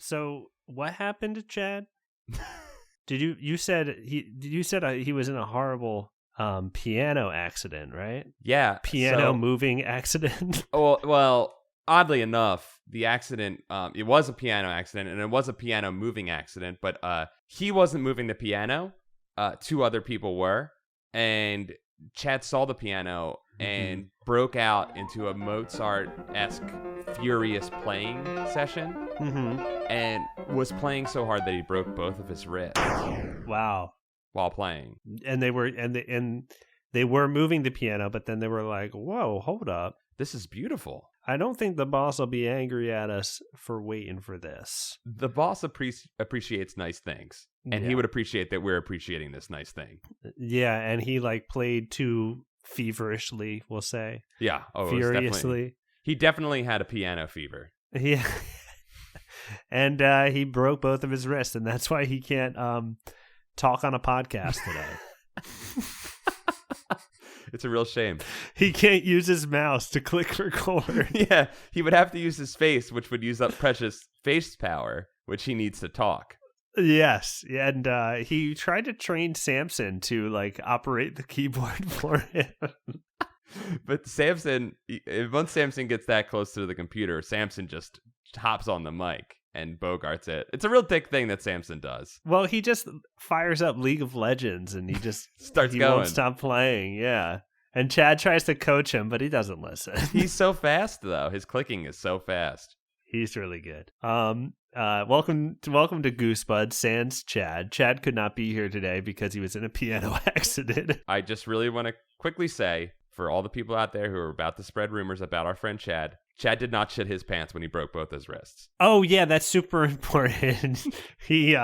So what happened to Chad? You said he was in a horrible piano accident, right? Yeah. Piano moving accident. Well, oddly enough, the accident, it was a piano accident, and it was a piano moving accident, but he wasn't moving the piano. Two other people were, and Chad saw the piano and broke out into a Mozart-esque furious playing session, and was playing so hard that he broke both of his wrists. Wow. While playing. And they were moving the piano, but then they were like, "Whoa, hold up. This is beautiful. I don't think the boss will be angry at us for waiting for this." The boss appreciates nice things, and he would appreciate that we're appreciating this nice thing. Yeah, and he played too feverishly, we'll say. Yeah, furiously. He definitely had a piano fever. Yeah, and he broke both of his wrists, and that's why he can't talk on a podcast today. It's a real shame. He can't use his mouse to click record. Yeah, he would have to use his face, which would use up precious face power, which he needs to talk. Yes, and he tried to train Samson to operate the keyboard for him. But Samson, once Samson gets that close to the computer, Samson just hops on the mic and bogarts it. It's a real dick thing that Samson does. Well, he just fires up League of Legends and he just starts he going. Won't stop playing. Yeah, and Chad tries to coach him, but he doesn't listen. He's so fast, though. His clicking is so fast. He's really good. Welcome to Goosebuds, sans Chad. Chad could not be here today because he was in a piano accident. I just really want to quickly say, for all the people out there who are about to spread rumors about our friend Chad did not shit his pants when he broke both his wrists. Oh yeah, that's super important. He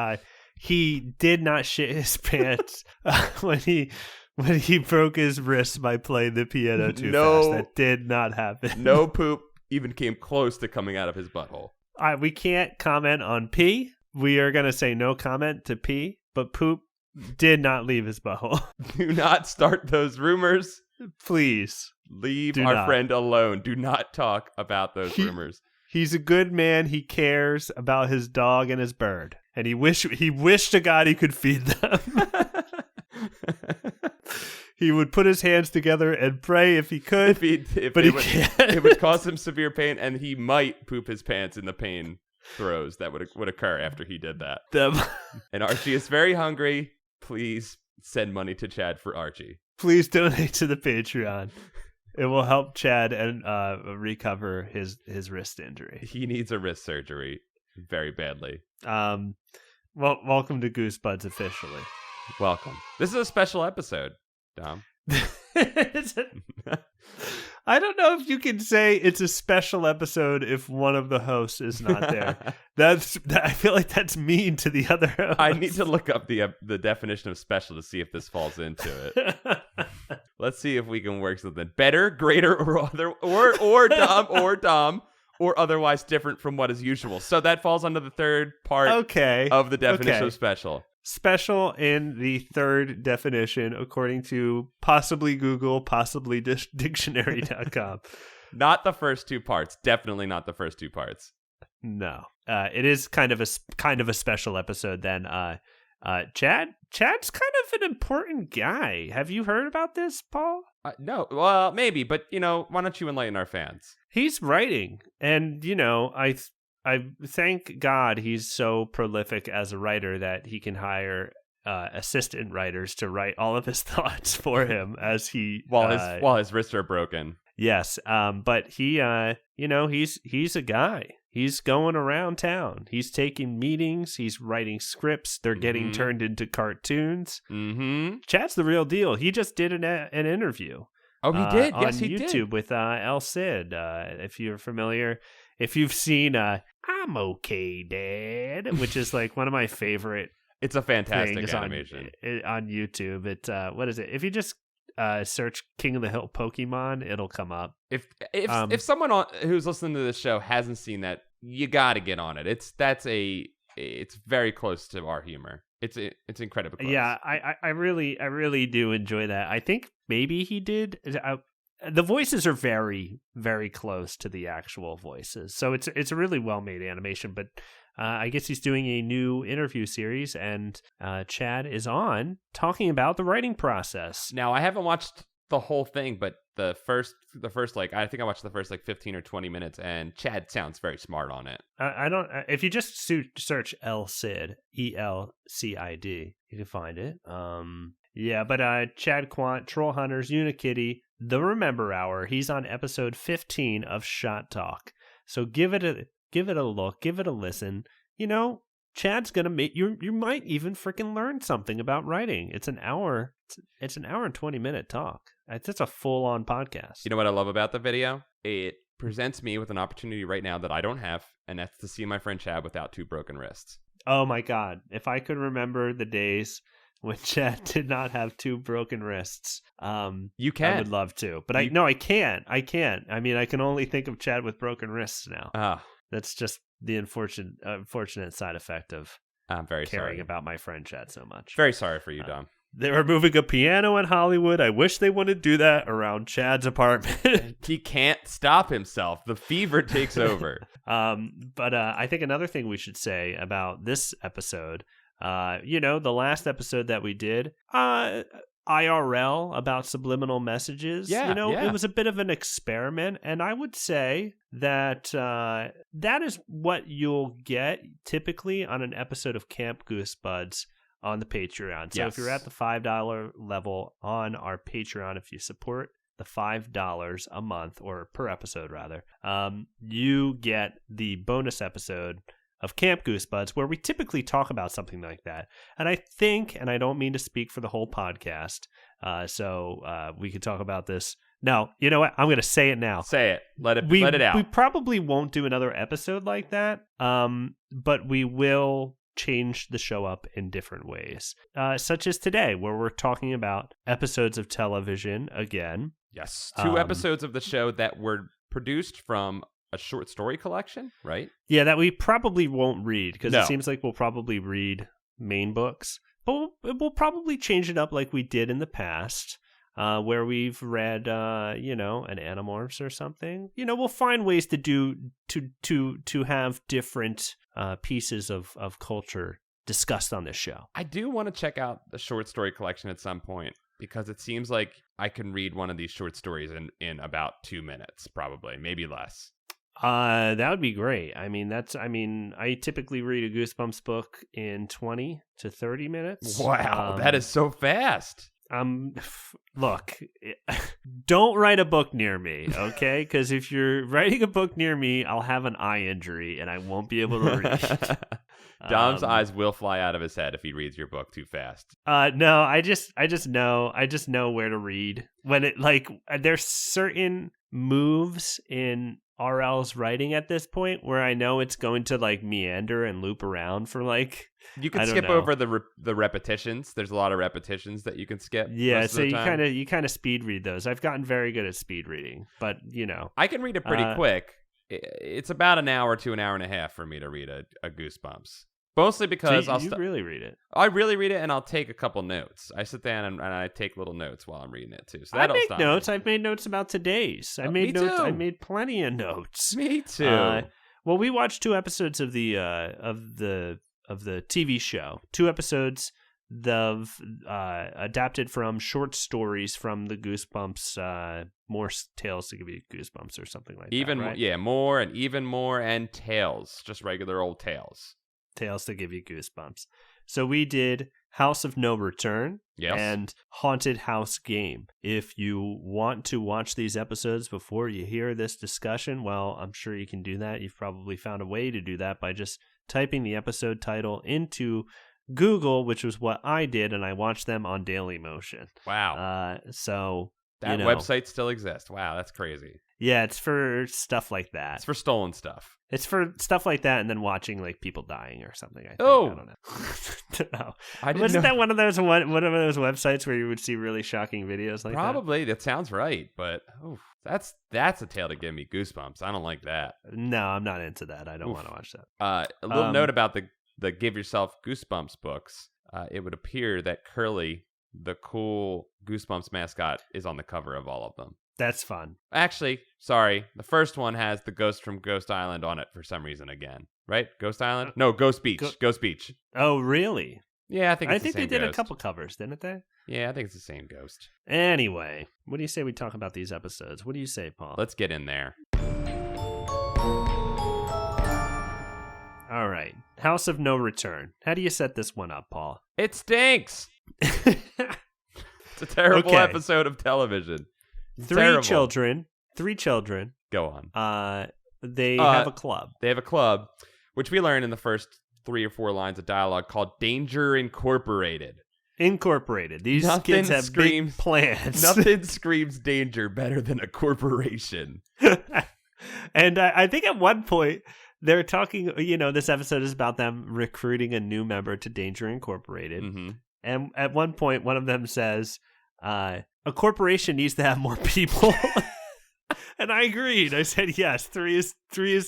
did not shit his pants when he broke his wrists by playing the piano too fast. That did not happen. No poop even came close to coming out of his butthole. We can't comment on pee. We are going to say no comment to pee, but poop did not leave his butthole. Do not start those rumors. Please. Leave our friend alone. Do not talk about those rumors. He's a good man. He cares about his dog and his bird. And he wished to God he could feed them. He would put his hands together and pray if he could, but he can't. It would cause him severe pain, and he might poop his pants in the pain throes that would occur after he did that. And Archie is very hungry. Please send money to Chad for Archie. Please donate to the Patreon. It will help Chad and recover his wrist injury. He needs a wrist surgery very badly. Well, welcome to Goosebuds officially. Welcome. This is a special episode, Dom. I don't know if you can say it's a special episode if one of the hosts is not there. I feel like that's mean to the other host. I need to look up the definition of special to see if this falls into it. Let's see if we can work something better, greater, or Dom, or otherwise different from what is usual. So that falls under the third part of the definition of special. Special in the third definition, according to possibly Google, possibly dictionary.com. Not the first two parts. Definitely not the first two parts. No. It is kind of a special episode then. Chad's kind of an important guy. Have you heard about this, Paul? No. Well, maybe, but why don't you enlighten our fans? He's writing, and I thank God he's so prolific as a writer that he can hire assistant writers to write all of his thoughts for him as he while his wrists are broken. Yes, but he he's a guy. He's going around town. He's taking meetings. He's writing scripts. They're getting turned into cartoons. Mm-hmm. Chad's the real deal. He just did an interview. Oh, he did. Yes, he did. On YouTube with El Cid. If you're familiar, if you've seen I'm Okay, Dad, which is one of my favorite. It's a fantastic animation on YouTube. It's what is it? If you just search King of the Hill Pokemon, it'll come up. If someone who's listening to this show hasn't seen that, you got to get on it. It's very close to our humor. It's incredibly close. Yeah, I really do enjoy that. I think maybe he did. the voices are very, very close to the actual voices. So it's a really well-made animation, but I guess he's doing a new interview series, and Chad is on talking about the writing process. Now, I haven't watched the whole thing, but the first like, I think I watched the first like 15 or 20 minutes, and Chad sounds very smart on it. I don't. If you just search El Cid, ELCID, you can find it. Yeah, but Chad Quant, Troll Hunters, Unikitty, The Remember Hour. He's on episode 15 of Shot Talk. So give it a look, give it a listen. You know, Chad's gonna make you might even freaking learn something about writing. It's an hour. It's an hour and 20-minute talk. It's a full-on podcast. You know what I love about the video? It presents me with an opportunity right now that I don't have, and that's to see my friend Chad without 2 broken wrists. Oh my God! If I could remember the days when Chad did not have 2 broken wrists, you can. I would love to, but I can't. I can't. I mean, I can only think of Chad with broken wrists now. That's just the unfortunate side effect of I'm very caring sorry about my friend Chad so much. Very sorry for you, Dom. They were moving a piano in Hollywood. I wish they wouldn't do that around Chad's apartment. He can't stop himself. The fever takes over. But I think another thing we should say about this episode, the last episode that we did, IRL, about subliminal messages. It was a bit of an experiment, and I would say that that is what you'll get typically on an episode of Camp Goosebuds on the Patreon. So if you're at the $5 level on our Patreon, if you support the $5 a month, or per episode rather, you get the bonus episode of Camp Goosebuds, where we typically talk about something like that. And I think, and I don't mean to speak for the whole podcast, so we could talk about this. No, you know what? I'm going to say it now. Say it. Let it out. We probably won't do another episode like that, but we will change the show up in different ways, such as today, where we're talking about episodes of television again. Yes, 2 episodes of the show that were produced from a short story collection, right? Yeah, that we probably won't read, because it seems like we'll probably read main books, but we'll probably change it up like we did in the past, where we've read, an Animorphs or something. We'll find ways to have different pieces of culture discussed on this show. I do want to check out the short story collection at some point, because it seems like I can read one of these short stories in about 2 minutes, probably, maybe less. That would be great. I typically read a Goosebumps book in 20 to 30 minutes. Wow, that is so fast. Look, don't write a book near me, okay? Because if you're writing a book near me, I'll have an eye injury and I won't be able to read. Dom's eyes will fly out of his head if he reads your book too fast. No, I just know where to read when it, like, there's certain moves in RL's writing at this point where I know it's going to like meander and loop around for like. You can skip over the repetitions. There's a lot of repetitions that you can skip. Yeah, so you kind of speed read those. I've gotten very good at speed reading, but I can read it pretty quick. It's about an hour to an hour and a half for me to read a Goosebumps. Mostly because you really read it. I really read it, and I'll take a couple notes. I sit down and I take little notes while I'm reading it too. So I make notes. I've made notes about today's. I made notes. Too. I made plenty of notes. Me too. Well, we watched 2 episodes of the TV show. 2 episodes adapted from short stories from the Goosebumps. More tales to give you Goosebumps or something like that. Right? More and even more and tales, just regular old tales. Tales to give you Goosebumps. So we did House of No Return and Haunted House Game. If you want to watch these episodes before you hear this discussion, well, I'm sure you can do that. You've probably found a way to do that by just typing the episode title into Google, which was what I did, and I watched them on Dailymotion. Wow. So that website still exists. Wow, that's crazy. Yeah, it's for stuff like that. It's for stolen stuff. It's for stuff like that, and then watching like people dying or something. I think. Oh, I don't know. Wasn't that one of those websites where you would see really shocking videos like that? Probably. That sounds right, but that's a tale to give me Goosebumps. I don't like that. No, I'm not into that. I don't want to watch that. A little note about the Give Yourself Goosebumps books. It would appear that Curly, the cool Goosebumps mascot, is on the cover of all of them. That's fun. Actually, sorry. The first one has the ghost from Ghost Island on it for some reason again. Right? Ghost Island? No, Ghost Beach. Ghost Beach. Oh, really? Yeah, I think it's the same they did ghost. a couple covers, didn't they? Yeah, I think it's the same ghost. Anyway, what do you say we talk about these episodes? What do you say, Paul? Let's get in there. All right. House of No Return. How do you set this one up, Paul? It stinks. It's a terrible episode of television. Three children. Go on. They have a club. They have a club, which we learn in the first 3 or 4 lines of dialogue called Danger Incorporated. These kids have big plans. Nothing screams danger better than a corporation. And I think at one point they're talking, this episode is about them recruiting a new member to Danger Incorporated. Mm-hmm. And at one point, one of them says, a corporation needs to have more people. And I agreed. I said, yes, 3 is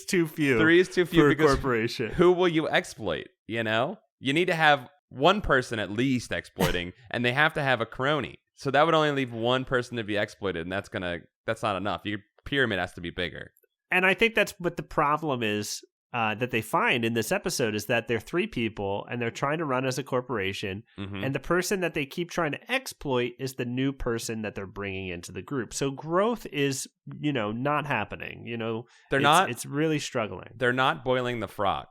too few. 3 is too few for because a corporation. Who will you exploit, You need to have one person at least exploiting, and they have to have a crony. So that would only leave one person to be exploited, and that's not enough. Your pyramid has to be bigger. And I think that's what the problem is that they find in this episode is that they're 3 people and they're trying to run as a corporation. Mm-hmm. And the person that they keep trying to exploit is the new person that they're bringing into the group. So growth is, not happening. It's really struggling. They're not boiling the frog.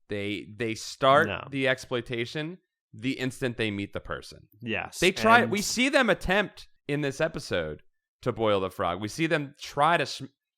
They start the exploitation the instant they meet the person. Yes. They try. We see them attempt in this episode to boil the frog. We see them try to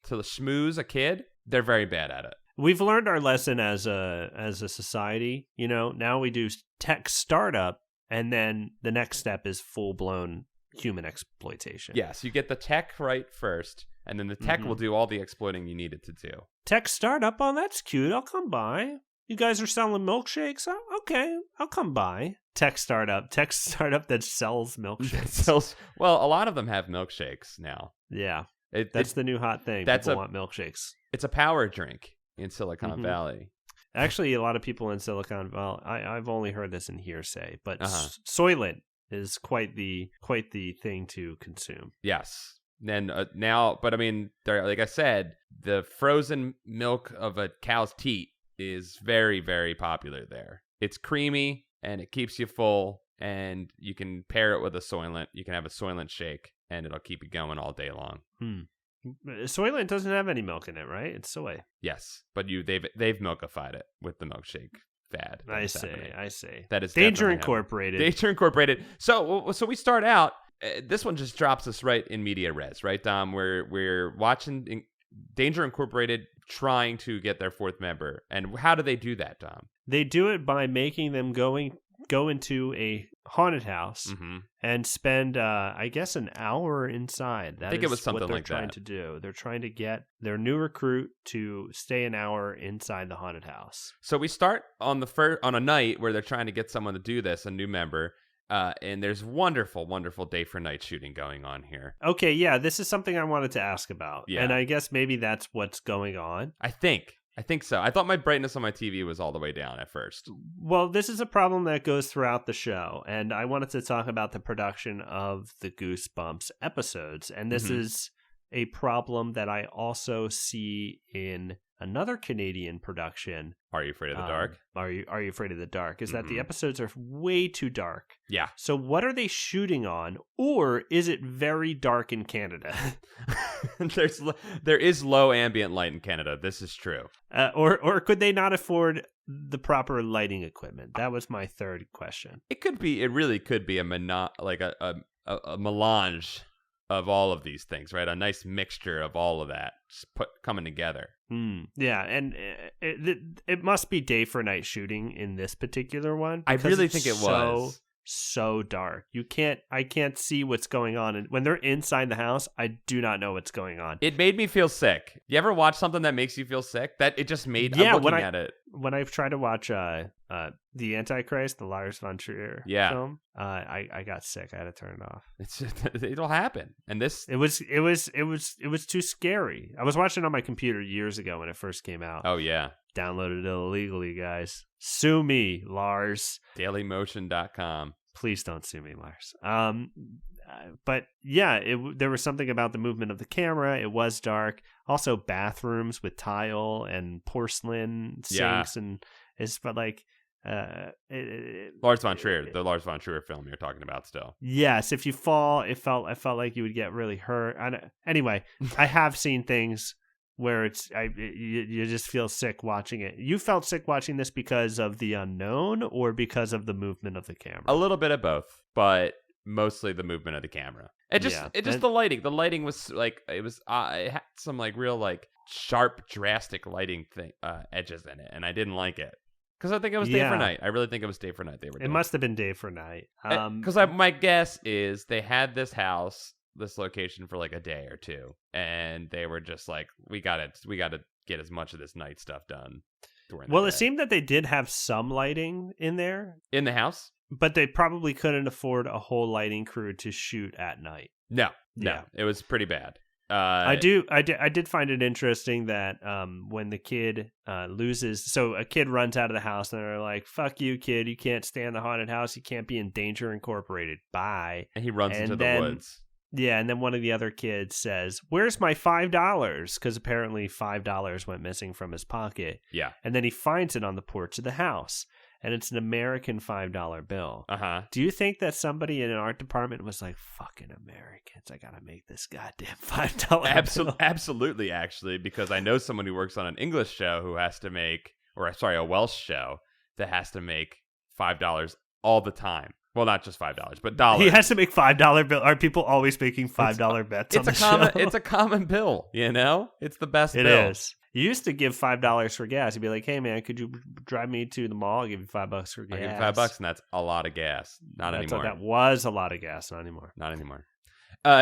schmooze a kid. They're very bad at it. We've learned our lesson as a society. Now we do tech startup, and then the next step is full blown human exploitation. Yes, you get the tech right first, and then the tech will do all the exploiting you need it to do. Tech startup. Oh, that's cute. I'll come by. You guys are selling milkshakes? Oh, okay, I'll come by. Tech startup that sells milkshakes. Well, a lot of them have milkshakes now. Yeah, that's the new hot thing. People want milkshakes. It's a power drink in Silicon Valley. Actually, a lot of people in Silicon Valley. I've only heard this in hearsay, but Soylent is quite the thing to consume. Yes. Then now, but I mean, like I said, the frozen milk of a cow's teat is very, very popular there. It's creamy and it keeps you full, and you can pair it with a Soylent. You can have a Soylent shake, and it'll keep you going all day long. Soylent doesn't have any milk in it, right? It's soy. Yes, but they've milkified it with the milkshake fad. I see. That is Danger Incorporated. Danger Incorporated. So we start out. This one just drops us right in media res, right, Dom? We're watching Danger Incorporated trying to get their 4th member. And how do they do that, Dom? They do it by making them go into a haunted house and spend, I guess, an hour inside. I think it was something like that. What they're trying to do. They're trying to get their new recruit to stay an hour inside the haunted house. So we start on a night where they're trying to get someone to do this, a new member. And there's wonderful, wonderful day for night shooting going on here. Okay, yeah, this is something I wanted to ask about. Yeah. And I guess maybe that's what's going on. I think so. I thought my brightness on my TV was all the way down at first. Well, this is a problem that goes throughout the show. And I wanted to talk about the production of the Goosebumps episodes. And this is a problem that I also see in another Canadian production. Are You Afraid of the Dark? Are you Afraid of the Dark? Is that the episodes are way too dark. Yeah. So what are they shooting on? Or is it very dark in Canada? There is low ambient light in Canada. This is true. Or could they not afford the proper lighting equipment? That was my third question. It could be. It really could be a melange of all of these things, right? A nice mixture of all of that just coming together. Yeah, and it must be day for night shooting in this particular one. I really think it was so dark. I can't see what's going on, and when they're inside the house, I do not know what's going on. It made me feel sick. You ever watch something that makes you feel sick? That it just made. Yeah, I'm looking at it. When I've tried to watch the Antichrist, the Lars von Trier film, I got sick. I had to turn it off. It'll happen, and this it was too scary. I was watching it on my computer years ago when it first came out. Oh yeah, downloaded it illegally, guys. Sue me, Lars. Dailymotion.com. Please don't sue me, Lars. but yeah, there was something about the movement of the camera. It was dark. Also, bathrooms with tile and porcelain sinks, and it's but like Lars von Trier, the Lars von Trier film you're talking about still. Yes, if you fall, I felt like you would get really hurt. Anyway, I have seen things where you just feel sick watching it. You felt sick watching this because of the unknown or because of the movement of the camera? A little bit of both, but mostly the movement of the camera. The lighting. The lighting was like it had some like real like sharp, drastic lighting edges in it, and I didn't like it. Because I think it was day for night. I really think it was day for night they were doing. It must have been day for night. Because my guess is they had this location for like a day or two, and they were just like, we gotta get as much of this night stuff done during the day. It seemed that they did have some lighting in there. In the house? But they probably couldn't afford a whole lighting crew to shoot at night. No. It was pretty bad. I did find it interesting that when the kid loses, so a kid runs out of the house and they're like, "Fuck you, kid! You can't stay in the haunted house. You can't be in Danger Incorporated. Bye." And he runs into the woods. Yeah, and then one of the other kids says, "Where's my $5?" Because apparently $5 went missing from his pocket. Yeah, and then he finds it on the porch of the house. And it's an American $5 bill. Do you think that somebody in an art department was like, "Fucking Americans, I gotta make this goddamn $5 bill"? Absolutely, actually, because I know someone who works on an English show who has to make, a Welsh show that has to make $5 all the time. Well, not just $5, but dollars. He has to make $5 bill. Are people always making $5 bets on the show? It's a common bill, you know? It's the best bill. It is. You used to give $5 for gas. You'd be like, "Hey, man, could you drive me to the mall? I'll give you $5 for gas." I'll give you $5, and that's a lot of gas. Not anymore. That was a lot of gas. Not anymore. Not anymore.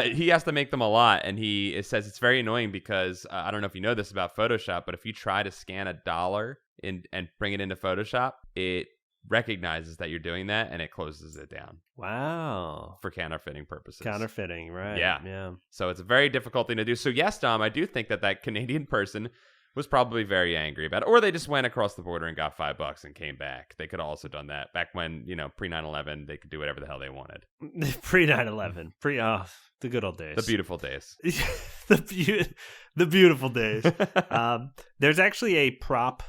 He has to make them a lot, and it says it's very annoying because I don't know if you know this about Photoshop, but if you try to scan $1 and bring it into Photoshop, it recognizes that you're doing that, and it closes it down. Wow. For counterfeiting purposes. Counterfeiting, right. Yeah. So it's a very difficult thing to do. So yes, Dom, I do think that Canadian person was probably very angry about it. Or they just went across the border and got $5 and came back. They could have also done that. Back when, pre 9/11, they could do whatever the hell they wanted. Pre 9/11. The good old days. The beautiful days. the beautiful days. There's actually a prop,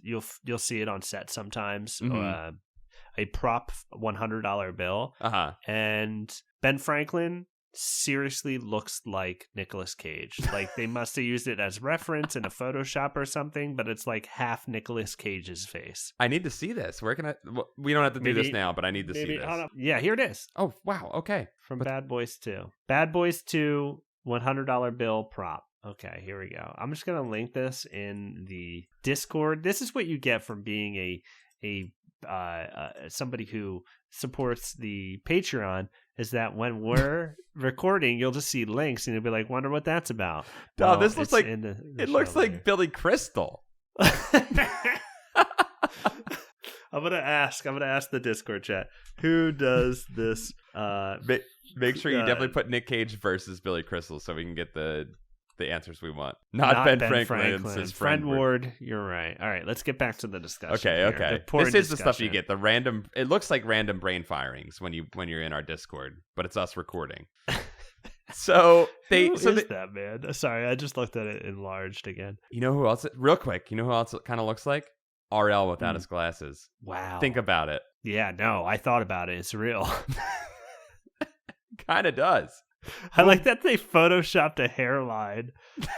you'll see it on set sometimes. Mm-hmm. A prop $100 bill. And Ben Franklin seriously looks like Nicolas Cage. Like they must have used it as reference in a Photoshop or something, but it's like half Nicolas Cage's face. I need to see this. Where can I? Well, we don't have to do this now, but I need to see this. Yeah, here it is. Oh wow, okay. From Bad Boys 2. Bad Boys 2 $100 bill prop. Okay, here we go. I'm just gonna link this in the Discord. This is what you get from being somebody who supports the Patreon, is that when we're recording, you'll just see links and you'll be like, "Wonder what that's about." Well, this looks like it looks like Billy Crystal. I'm gonna ask the Discord chat, who does this? Make sure you definitely put Nick Cage versus Billy Crystal so we can get the answers we want. Not Ben Franklin. His friend Ward. You're right. All right, let's get back to the discussion. Okay. This is the stuff you get. The random. It looks like random brain firings when you're in our Discord, but it's us recording. So that man? Sorry, I just looked at it enlarged again. You know who else? Real quick, you know who else it kind of looks like? RL without his glasses. Wow. Think about it. Yeah. No, I thought about it. It's real. Kind of does. I like that they photoshopped a hairline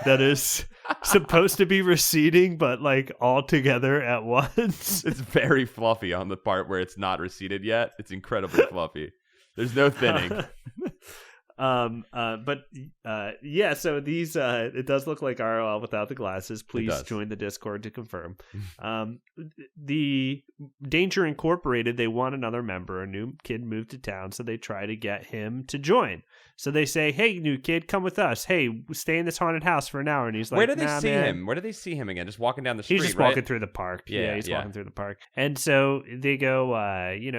that is supposed to be receding, but like all together at once. It's very fluffy on the part where it's not receded yet. It's incredibly fluffy. There's no thinning. Yeah, so these it does look like ROL without the glasses. Please join the Discord to confirm. The Danger Incorporated, they want another member. A new kid moved to town, so they try to get him to join. So they say, "Hey, new kid, come with us. Hey, stay in this haunted house for an hour." And he's like, "Where do they see man. him? Where do they see him again? Just walking down the street?" He's just walking through the park. Yeah, he's walking through the park. And so they go,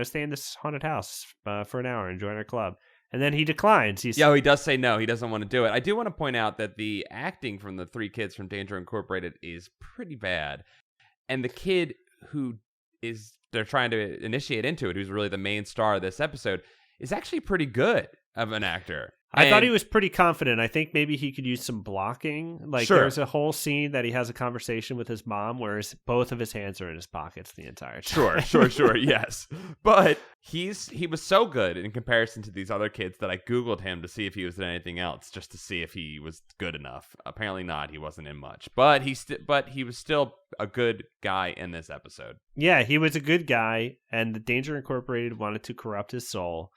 stay in this haunted house for an hour and join our club. And then he declines. He does say no. He doesn't want to do it. I do want to point out that the acting from the three kids from Danger Incorporated is pretty bad. And the kid who they're trying to initiate into it, who's really the main star of this episode, is actually pretty good. of an actor. I thought he was pretty confident. I think maybe he could use some blocking. Like there's a whole scene that he has a conversation with his mom where both of his hands are in his pockets the entire time. Sure, yes. But he was so good in comparison to these other kids that I Googled him to see if he was in anything else, just to see if he was good enough. Apparently not. He wasn't in much. But he was still a good guy in this episode. Yeah, he was a good guy, and the Danger Incorporated wanted to corrupt his soul.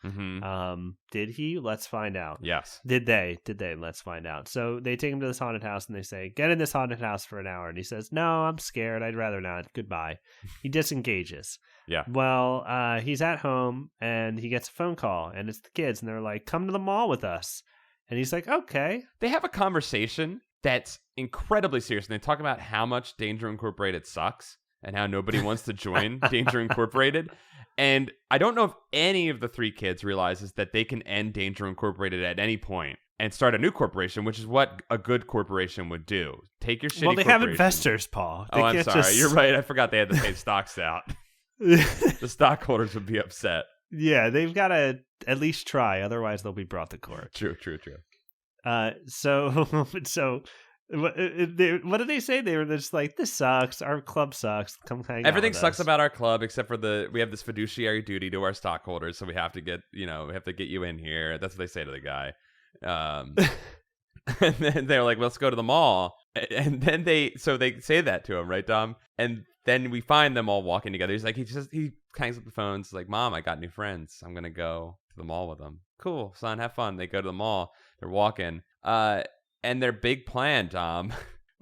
Did he? Let's find out. Yes. Did they? Let's find out. So they take him to this haunted house, and they say, get in this haunted house for an hour. And he says, no, I'm scared. I'd rather not. Goodbye. He disengages. Yeah. Well, he's at home, and he gets a phone call, and it's the kids, and they're like, come to the mall with us. And he's like, okay. They have a conversation that's incredibly serious, and they talk about how much Danger Incorporated sucks and how nobody wants to join Danger Incorporated. And I don't know if any of the three kids realizes that they can end Danger Incorporated at any point and start a new corporation, which is what a good corporation would do. Take your shitty Well, they have investors, Paul. I'm sorry. You're right. I forgot they had to pay stocks out. The stockholders would be upset. Yeah, they've got to at least try. Otherwise, they'll be brought to court. True. So what did they say? They were just like, this sucks. Our club sucks. Come hang out Everything with sucks us. about our club except for we have this fiduciary duty to our stockholders, so we have to get you in here. That's what they say to the guy. And then they're like, let's go to the mall. And then they say that to him, right, Dom? And then we find them all walking together. He's like, he hangs up the phone. He's like, Mom, I got new friends. I'm going to go to the mall with them. Cool, son, have fun. They go to the mall. They're walking. And their big plan, Dom,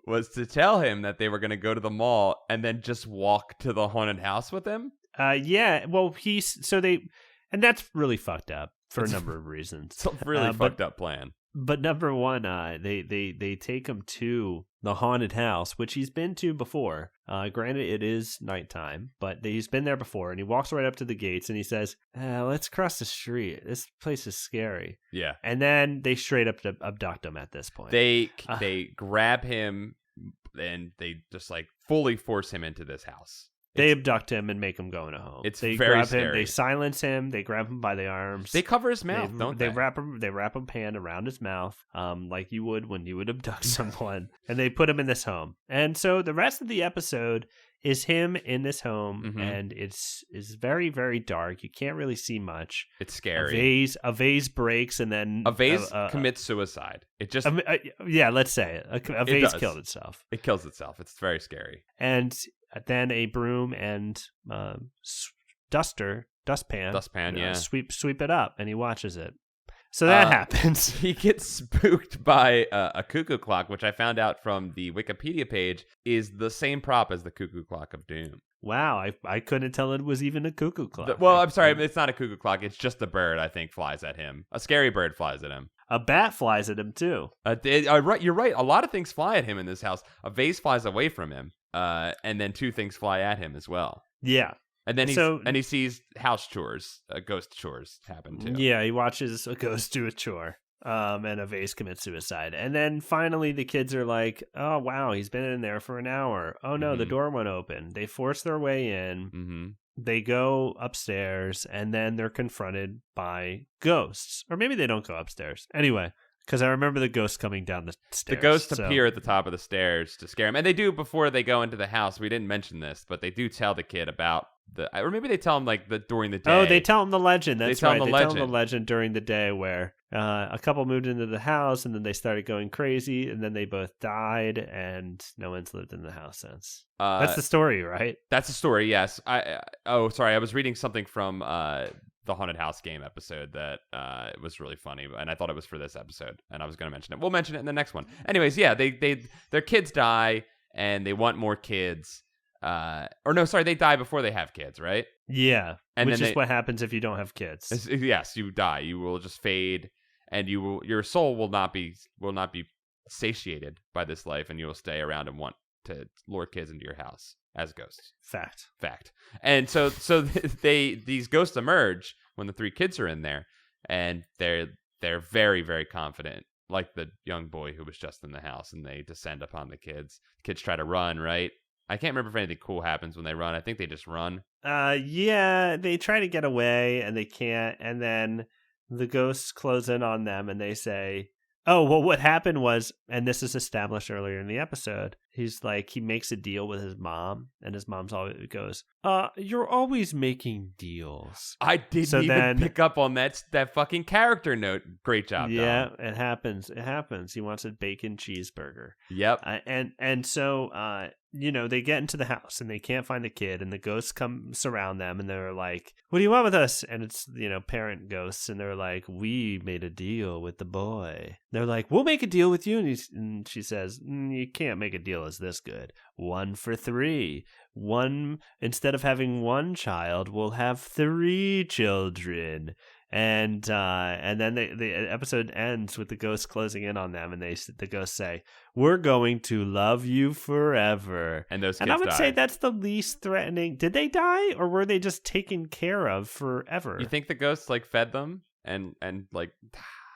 was to tell him that they were going to go to the mall and then just walk to the haunted house with him. Yeah. Well, and that's really fucked up for a number of reasons. It's a really fucked up plan. But number one, they take him to the haunted house, which he's been to before. Granted, it is nighttime, but he's been there before, and he walks right up to the gates and he says, let's cross the street. This place is scary. Yeah. And then they straight up abduct him at this point. They grab him and they just like fully force him into this house. They abduct him and make him go in a home. They very grab scary. him. They silence him. They grab him by the arms. They cover his mouth, don't they? They wrap a pan around his mouth, like you would when you would abduct someone, and they put him in this home. And so the rest of the episode is him in this home, and it's very, very dark. You can't really see much. It's scary. A vase breaks, and then a vase commits suicide. It just yeah, let's say a vase killed itself. It kills itself. It's very scary. And then a broom and dustpan, yeah, sweep it up, and he watches it. So that happens. He gets spooked by a cuckoo clock, which I found out from the Wikipedia page is the same prop as the cuckoo clock of Doom. Wow, I couldn't tell it was even a cuckoo clock. I'm sorry, it's not a cuckoo clock. It's just a bird, I think, flies at him. A scary bird flies at him. A bat flies at him, too. You're right. A lot of things fly at him in this house. A vase flies away from him, and then two things fly at him as well. Yeah. And then he sees house chores, ghost chores happen, too. Yeah, he watches a ghost do a chore. And a vase commits suicide. And then finally the kids are like, oh, wow, he's been in there for an hour. Oh, no, the door won't open. They force their way in. They go upstairs, and then they're confronted by ghosts. Or maybe they don't go upstairs. Anyway, because I remember the ghosts coming down the stairs. The ghosts appear at the top of the stairs to scare him. And they do before they go into the house. We didn't mention this, but they do tell the kid about or maybe they tell him during the day. Oh, they tell him the legend. That's right. They tell him the legend during the day where a couple moved into the house and then they started going crazy and then they both died and no one's lived in the house since. That's the story, right? That's the story, yes. I was reading something from the Haunted House game episode that it was really funny, and I thought it was for this episode, and I was going to mention it. We'll mention it in the next one. Anyways, yeah, their kids die and they want more kids. They die before they have kids, right? Yeah, which is what happens if you don't have kids. Yes, you die. You will just fade, and your soul will not be satiated by this life, and you will stay around and want to lure kids into your house as ghosts. Fact. And so these ghosts emerge when the three kids are in there, and they're very, very confident, like the young boy who was just in the house, and they descend upon the kids. The kids try to run, right? I can't remember if anything cool happens when they run. I think they just run. Yeah, they try to get away and they can't. And then the ghosts close in on them and they say, oh, well, what happened was, and this is established earlier in the episode, he's like, he makes a deal with his mom, and his mom's always goes, you're always making deals. I didn't even pick up on that fucking character note. Great job, yeah, Dom. it happens. It happens. He wants a bacon cheeseburger. Yep. And so, they get into the house and they can't find the kid, and the ghosts come surround them, and they're like, what do you want with us? And it's, parent ghosts, and they're like, we made a deal with the boy. They're like, we'll make a deal with you. And she says, you can't make a deal as this good. 1 for 3. Instead of having 1 child, we'll have 3 children. And then the episode ends with the ghosts closing in on them, and the ghosts say, we're going to love you forever. And those kids and I would die. say that's the least threatening. Did they die, or were they just taken care of forever? You think the ghosts fed them and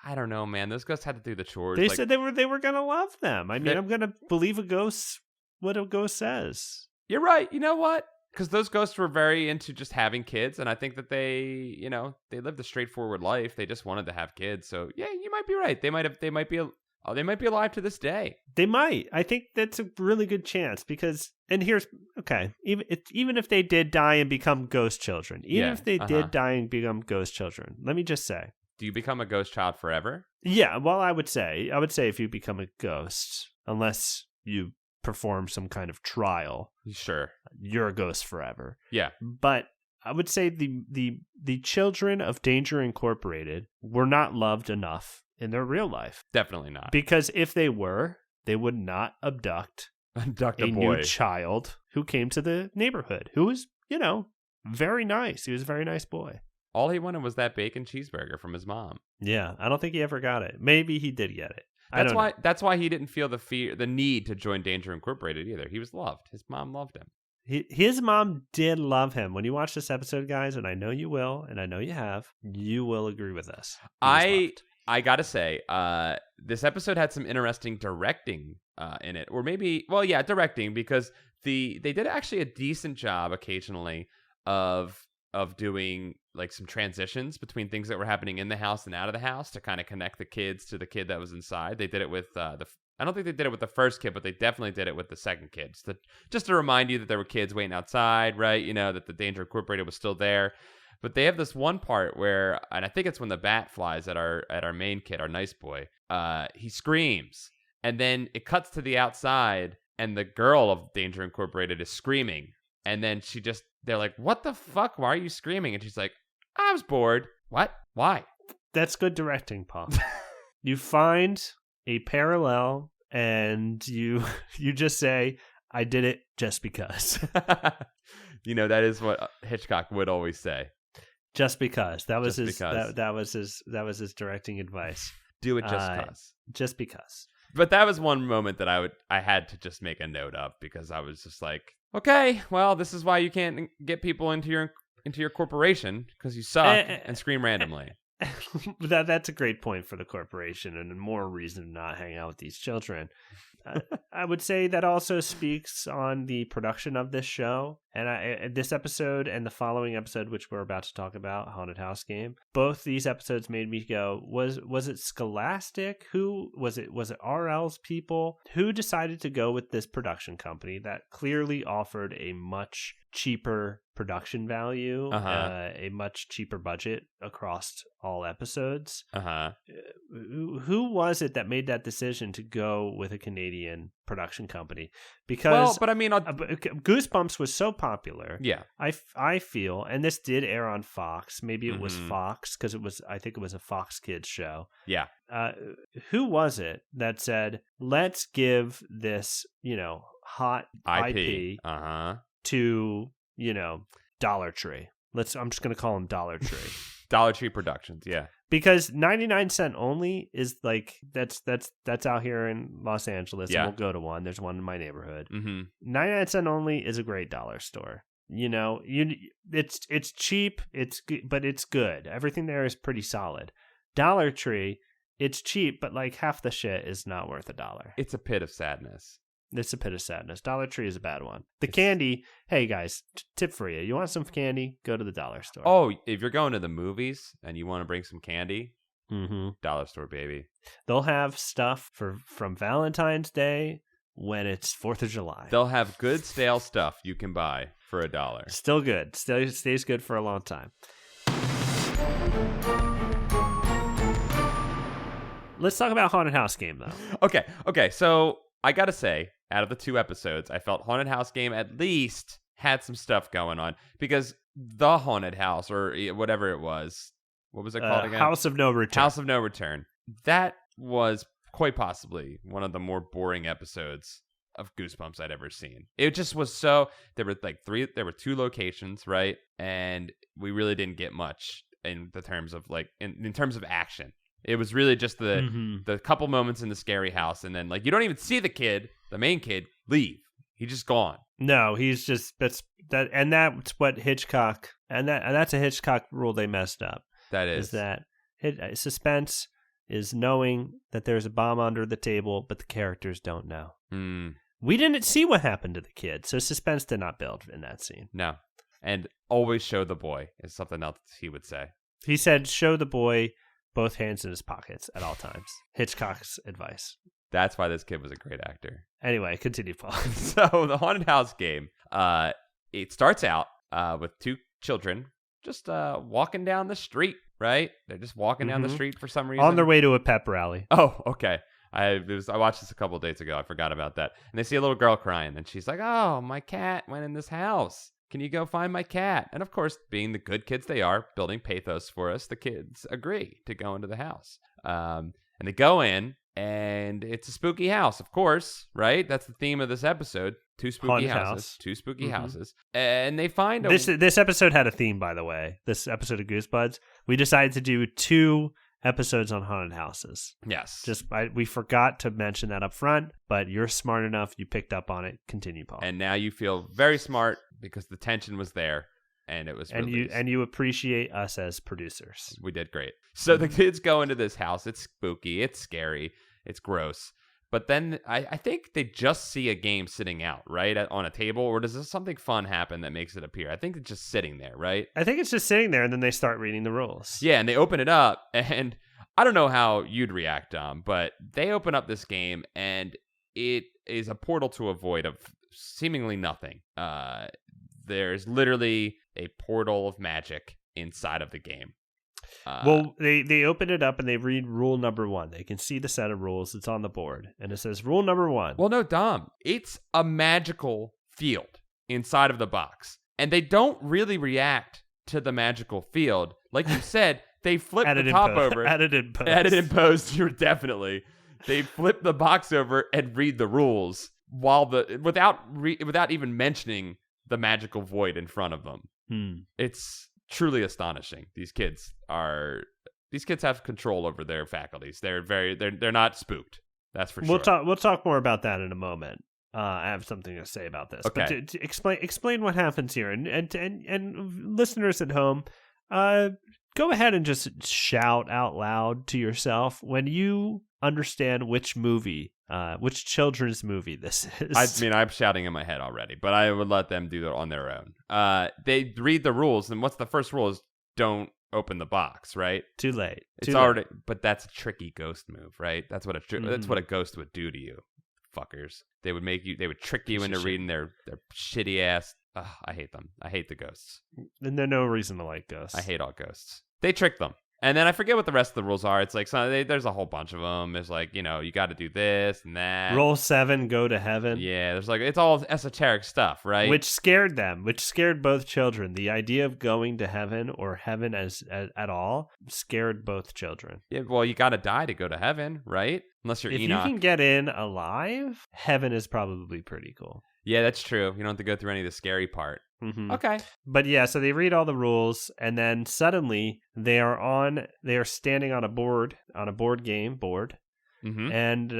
I don't know, man. Those ghosts had to do the chores. They said they were gonna love them. I mean, I'm gonna believe what a ghost says. You're right. You know what? Because those ghosts were very into just having kids, and I think that they lived a straightforward life. They just wanted to have kids. So yeah, you might be right. They might be alive to this day. They might. I think that's a really good chance even if they did die and become ghost children, did die and become ghost children, let me just say, do you become a ghost child forever? Yeah. Well, I would say if you become a ghost, unless you perform some kind of trial, sure, you're a ghost forever. Yeah. But I would say the children of Danger Incorporated were not loved enough in their real life. Definitely not. Because if they were, they would not abduct a boy. New child who came to the neighborhood, who was, very nice. He was a very nice boy. All he wanted was that bacon cheeseburger from his mom. Yeah, I don't think he ever got it. Maybe he did get it. That's why he didn't feel the need to join Danger Incorporated either. He was loved. His mom loved him. His mom did love him. When you watch this episode, guys, and I know you will, and I know you have, you will agree with us. I gotta say, this episode had some interesting directing in it, or maybe, directing, because they did actually a decent job occasionally of doing some transitions between things that were happening in the house and out of the house to kind of connect the kids to the kid that was inside. They did it with I don't think they did it with the first kid, but they definitely did it with the second kid. Just to remind you that there were kids waiting outside, right? That the Danger Incorporated was still there. But they have this one part where, and I think it's when the bat flies at our main kid, our nice boy, he screams. And then it cuts to the outside, and the girl of Danger Incorporated is screaming. And then they're like, what the fuck? Why are you screaming? And she's like, I was bored. What? Why? That's good directing, Paul. You find a parallel and you just say, I did it just because. That is what Hitchcock would always say. Just because. That was his directing advice. Do it just because. Just because. But that was one moment that I had to just make a note of, because I was just like, okay, well, this is why you can't get people into your corporation, because you suck and scream randomly. That's a great point for the corporation, and more reason to not hang out with these children. I would say that also speaks on the production of this show, and this episode and the following episode, which we're about to talk about, Haunted House Game. Both these episodes made me go, was it Scholastic? Who was it? Was it RL's people who decided to go with this production company that clearly offered a much cheaper production value, a much cheaper budget across all episodes? Who was it that made that decision to go with a Canadian production company? Because Goosebumps was so popular. Yeah, I feel, and this did air on Fox. Maybe it was Fox, because I think it was a Fox Kids show. Yeah. Who was it that said, let's give this hot IP to Dollar Tree? I'm just going to call them Dollar Tree. Dollar Tree Productions, yeah. Because 99-cent only is that's out here in Los Angeles. Yeah. And we'll go to one. There's one in my neighborhood. 99-cent only is a great dollar store. It's cheap. But it's good. Everything there is pretty solid. Dollar Tree, it's cheap, but half the shit is not worth $1. It's a pit of sadness. It's a pit of sadness. Dollar Tree is a bad one. The candy, hey guys, tip for you. You want some candy? Go to the dollar store. Oh, if you're going to the movies and you want to bring some candy, dollar store, baby. They'll have stuff from Valentine's Day when it's 4th of July. They'll have good stale stuff you can buy for $1. Still good. Still stays good for a long time. Let's talk about Haunted House Game, though. Okay. So I gotta say, out of the 2 episodes, I felt Haunted House Game at least had some stuff going on, because the Haunted House, or whatever it was, what was it called again? House of No Return. House of No Return. That was quite possibly one of the more boring episodes of Goosebumps I'd ever seen. It just was so, there were 2 locations, right? And we really didn't get much in the terms of in terms of action. It was really just the couple moments in the scary house, and then you don't even see the main kid, leave. He's just gone. No, he's just that's what Hitchcock, and that's a Hitchcock rule they messed up. That is that suspense is knowing that there's a bomb under the table, but the characters don't know. We didn't see what happened to the kid, so suspense did not build in that scene. No, and always show the boy is something else he would say. He said, "Show the boy both hands in his pockets at all times." Hitchcock's advice. That's why this kid was a great actor. Anyway, continue, Paul. So the Haunted House Game, it starts out with 2 children just walking down the street, right? They're just walking down the street for some reason. On their way to a pep rally. Oh, okay. I watched this a couple of days ago. I forgot about that. And they see a little girl crying, and she's like, "Oh, my cat went in this house. Can you go find my cat?" And of course, being the good kids they are, building pathos for us, the kids agree to go into the house. And they go in, and it's a spooky house, of course, right? That's the theme of this episode. 2 spooky houses. 2 spooky houses. And they find this episode had a theme, by the way. This episode of Goosebuds, we decided to do 2 episodes on haunted houses. Yes. We forgot to mention that up front, but you're smart enough. You picked up on it. Continue, Paul. And now you feel very smart because the tension was there, and it was released. And you appreciate us as producers. We did great. So the kids go into this house. It's spooky. It's scary. It's gross. But then I think they just see a game sitting out, right, on a table, or does something fun happen that makes it appear? I think it's just sitting there, right? I think it's just sitting there, and then they start reading the rules. Yeah, and they open it up, and I don't know how you'd react, Dom, but they open up this game, and it is a portal to a void of seemingly nothing. There's literally a portal of magic inside of the game. Well, they open it up and they read rule number 1. They can see the set of rules. It's on the board. And it says rule number 1. Well, no, Dom. It's a magical field inside of the box. And they don't really react to the magical field. Like you said, they flip the top over. Added in post. Added in post, you're definitely. They flip the box over and read the rules without even mentioning the magical void in front of them. It's truly astonishing. These kids have control over their faculties. They're not spooked. That's for sure. We'll talk more about that in a moment. I have something to say about this. Okay. But to explain what happens here, and listeners at home, go ahead and just shout out loud to yourself when you understand which children's movie this is. I mean, I'm shouting in my head already, but I would let them do that on their own. They read the rules, and what's the first rule is don't open the box, right? Too late. But that's a tricky ghost move, right? That's what a ghost would do to you, fuckers. They would trick you into reading their shitty ass. I hate them. I hate the ghosts. And there's no reason to like ghosts. I hate all ghosts. They trick them. And then I forget what the rest of the rules are. It's like there's a whole bunch of them. There's you got to do this and that. Roll 7, go to heaven. Yeah, there's it's all esoteric stuff, right? Which scared them. Which scared both children. The idea of going to heaven or heaven at all scared both children. Yeah, well, you got to die to go to heaven, right? Unless you're Enoch. If you can get in alive, heaven is probably pretty cool. Yeah, that's true. You don't have to go through any of the scary part. Mm-hmm. Okay. But yeah, so they read all the rules, and then suddenly they are standing on a board game board, and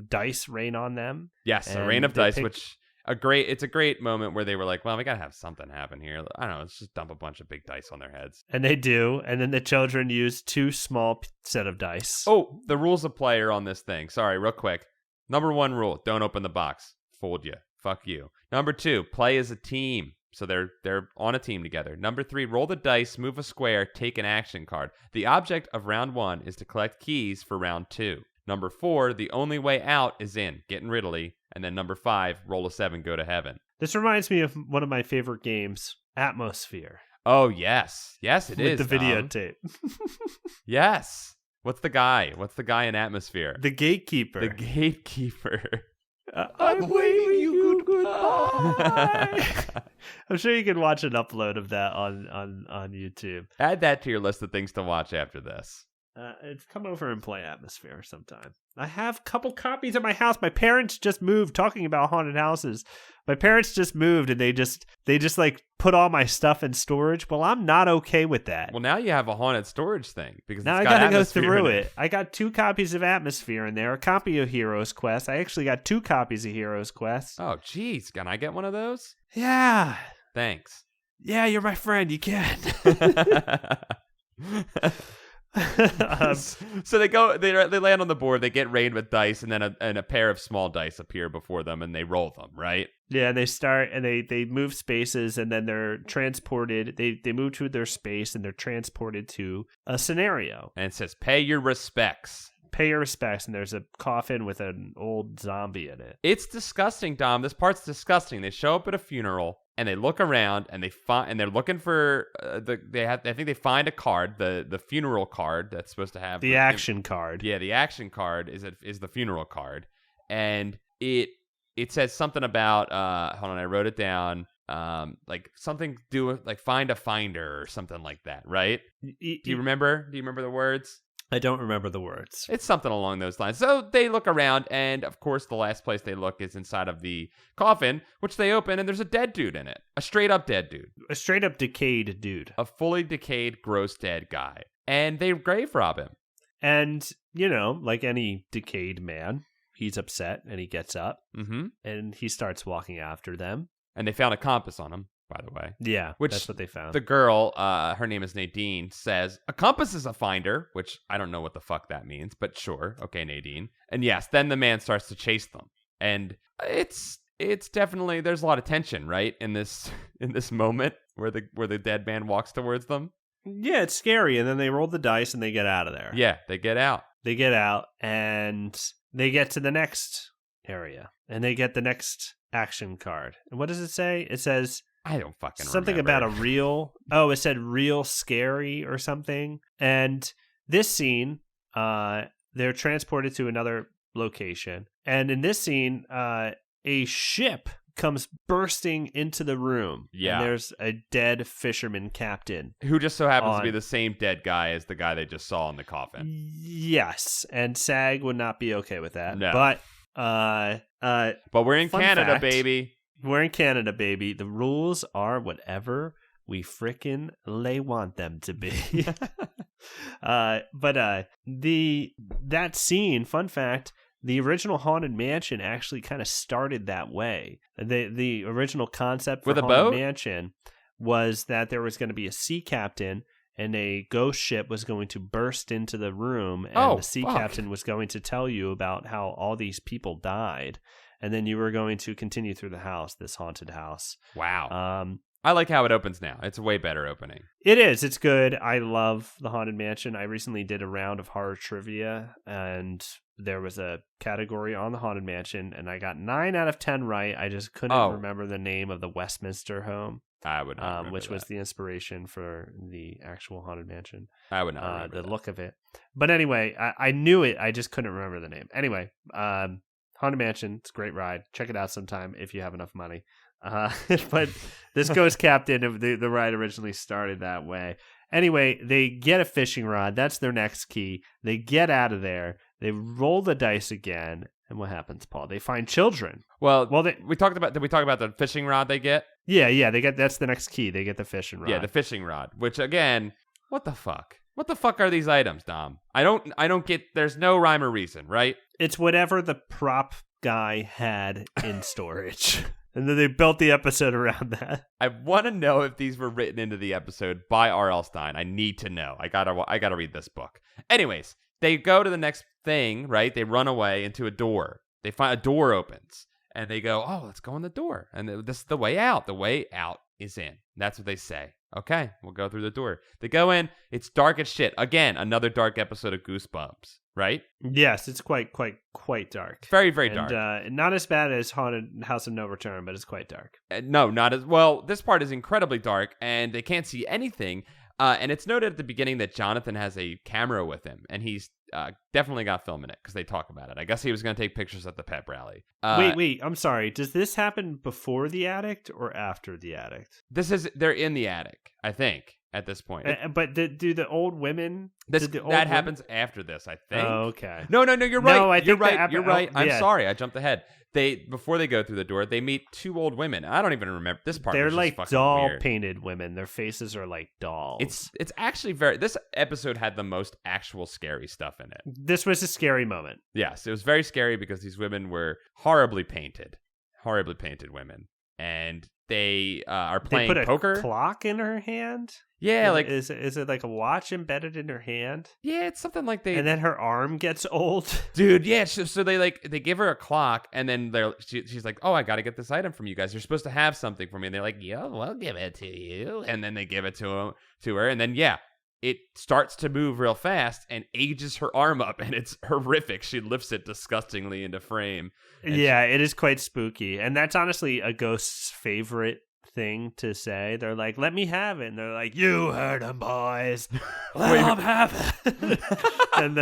dice rain on them. Yes, a rain of dice, it's a great moment where they were like, well, we gotta have something happen here. I don't know, let's just dump a bunch of big dice on their heads. And they do, and then the children use 2 small set of dice. Oh, the rules of play are on this thing. Sorry, real quick. Number 1 rule, don't open the box. Fooled you. Fuck you. Number 2, play as a team. So they're on a team together. Number 3, roll the dice, move a square, take an action card. The object of round 1 is to collect keys for round 2. Number 4, the only way out is in. Get in riddly. And then number 5, roll a 7, go to heaven. This reminds me of one of my favorite games, Atmosphere. Oh, yes. Yes, it is. With the videotape. Yes. What's the guy? What's the guy in Atmosphere? The gatekeeper. The gatekeeper. I'm waving you goodbye. I'm sure you can watch an upload of that on YouTube. Add that to your list of things to watch after this. Come over and play Atmosphere sometime. I have a couple copies at my house. My parents just moved. Talking about haunted houses, my parents just moved, and they just like put all my stuff in storage. Well, I'm not okay with that. Well, now you have a haunted storage thing because now it's I got gotta go Atmosphere through in it. I got 2 copies of Atmosphere in there, a copy of Heroes Quest. I actually got 2 copies of Heroes Quest. Oh, geez, can I get one of those? Yeah. Thanks. Yeah, you're my friend. You can. So they land on the board, they get rained with dice, and then a pair of small dice appear before them, and they roll them, right? Yeah, and they start, and they move spaces, and then they're transported. They move to their space, and they're transported to a scenario. And it says, pay your respects. Pay your respects, and there's a coffin with an old zombie in it. It's disgusting, Dom. This part's disgusting. They show up at a funeral, and they look around, and they're looking for I think they find a card, the funeral card that's supposed to have the action card. Yeah, the action card is the funeral card, and it says something about hold on, I wrote it down. Like something like find a finder or something like that, right? Do you remember? Do you remember the words? I don't remember the words. It's something along those lines. So they look around, and of course, the last place they look is inside of the coffin, which they open, and there's a dead dude in it. A straight up dead dude. A straight up decayed dude. A fully decayed, gross dead guy. And they grave rob him. And, like any decayed man, he's upset, and he gets up, and he starts walking after them. And they found a compass on him, by the way. Yeah, that's what they found. The girl, her name is Nadine, says, a compass is a finder, which I don't know what the fuck that means, but sure. Okay, Nadine. And yes, then the man starts to chase them. And it's definitely, there's a lot of tension, right? In this moment where the dead man walks towards them. Yeah, it's scary. And then they roll the dice and they get out of there. Yeah, they get out. They get out and they get to the next area. And they get the next action card. And what does it say? It says, I don't fucking something remember. About a real. Oh, it said real scary or something. And this scene, they're transported to another location. And in this scene, a ship comes bursting into the room. Yeah. And there's a dead fisherman captain. Who just so happens to be the same dead guy as the guy they just saw in the coffin. Yes. And SAG would not be okay with that. No. But we're in Canada, fact, baby. We're in Canada, baby. The rules are whatever we frickin' want them to be. That scene, fun fact, the original Haunted Mansion actually kind of started that way. The original concept for Haunted Mansion was that there was going to be a sea captain and a ghost ship was going to burst into the room, and the sea captain was going to tell you about how all these people died, and then you were going to continue through the house, this haunted house. Wow. I like how it opens now. It's a way better opening. It is. It's good. I love the Haunted Mansion. I recently did a round of horror trivia, and there was a category on the Haunted Mansion, and I got 9 out of 10 right. I just couldn't remember the name of the Westminster home. I would not remember which was that. the inspiration for the actual Haunted Mansion. I would not remember the that. look of it. But anyway, I knew it. I just couldn't remember the name. Anyway, Haunted Mansion. It's a great ride. Check it out sometime if you have enough money. But this ghost captain, the ride originally started that way. Anyway, they get a fishing rod. That's their next key. They get out of there. They roll the dice again. And what happens, Paul? They find children. Well, did we talk about the fishing rod they get? Yeah, that's the next key. They get the fishing rod. Yeah, the fishing rod, which again, what the fuck? What the fuck are these items, Dom? I don't get, there's no rhyme or reason, right? It's whatever the prop guy had in storage. And then they built the episode around that. I want to know if these were written into the episode by R.L. Stine. I need to know. I gotta read this book. Anyways, they go to the next thing, right? They run away into a door. they find a door opens and they go, oh, let's go in the door. And this is the way out. The way out is in. That's what they say. Okay, we'll go through the door. They go in. It's dark as shit. Again, another dark episode of Goosebumps, right? Yes, it's quite dark. Very, very dark. Not as bad as Haunted House of No Return, but it's quite dark. No, not as well. This part is incredibly dark, and they can't see anything. And it's noted at the beginning that Jonathan has a camera with him, and he's definitely got film in it because they talk about it. I guess he was going to take pictures at the pep rally. Wait, I'm sorry. Does this happen before the addict or after the addict? They're in the attic, I think, at this point. But do the old women? That happens after this, I think. Oh, okay. No, you're right. No, You're right. Oh, I'm yeah. sorry, I jumped ahead. Before they go through the door, they meet two old women. I don't even remember this part. They're was just like fucking doll weird. painted women. Their faces are like dolls. It's actually very. This episode had the most actual scary stuff in it. This was a scary moment. Yes, it was very scary because these women were horribly painted women, and they are playing they put poker. A clock in her hand. Yeah, is it like a watch embedded in her hand? Yeah, it's something like and then her arm gets old. Dude, yeah. So they give her a clock, and then she's like, "Oh, I got to get this item from you guys. You're supposed to have something for me." And they're like, "Yeah, we'll give it to you." And then they give it to her, and then it starts to move real fast and ages her arm up, and it's horrific. She lifts it disgustingly into frame. Yeah, it is quite spooky, and that's honestly a ghost's favorite thing to say. They're like, let me have it, and they're like, you heard them, boys, let them have it. and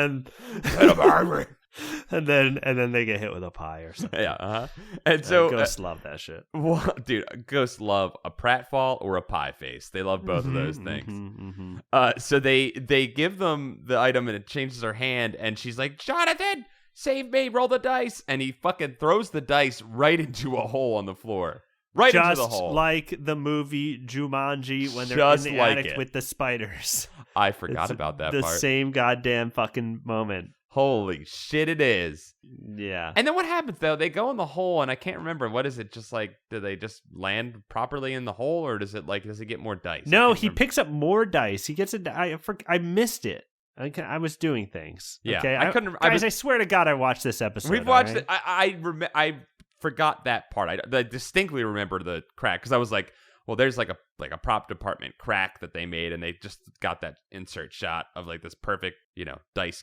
then and then they get hit with a pie or something. Yeah, and so ghosts love that shit. Well, dude, ghosts love a pratfall or a pie face. They love both of those things. So they give them the item, and it changes her hand, and she's like, Jonathan, save me, roll the dice, and he fucking throws the dice right into a hole on the floor. Right into the hole. Just like the movie Jumanji when they're Just in the like attic with the spiders. I forgot about that part. The same goddamn fucking moment. Holy shit, it is. Yeah. And then what happens, though? They go in the hole, and I can't remember. What is it? Just like, do they just land properly in the hole, or does it get more dice? No, he picks up more dice. He gets I missed it. I was doing things. Yeah. Okay? I swear to God, I watched this episode. We've watched it. I forgot that part. I distinctly remember the crack because I was like, well, there's like a prop department crack that they made, and they just got that insert shot of like this perfect, dice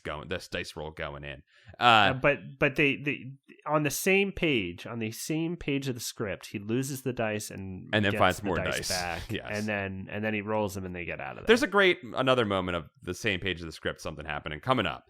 roll going in. But they on the same page of the script, he loses the dice and then gets finds the more dice back. Yes. And then he rolls them and they get out of there. There's another moment of the same page of the script, something happening coming up.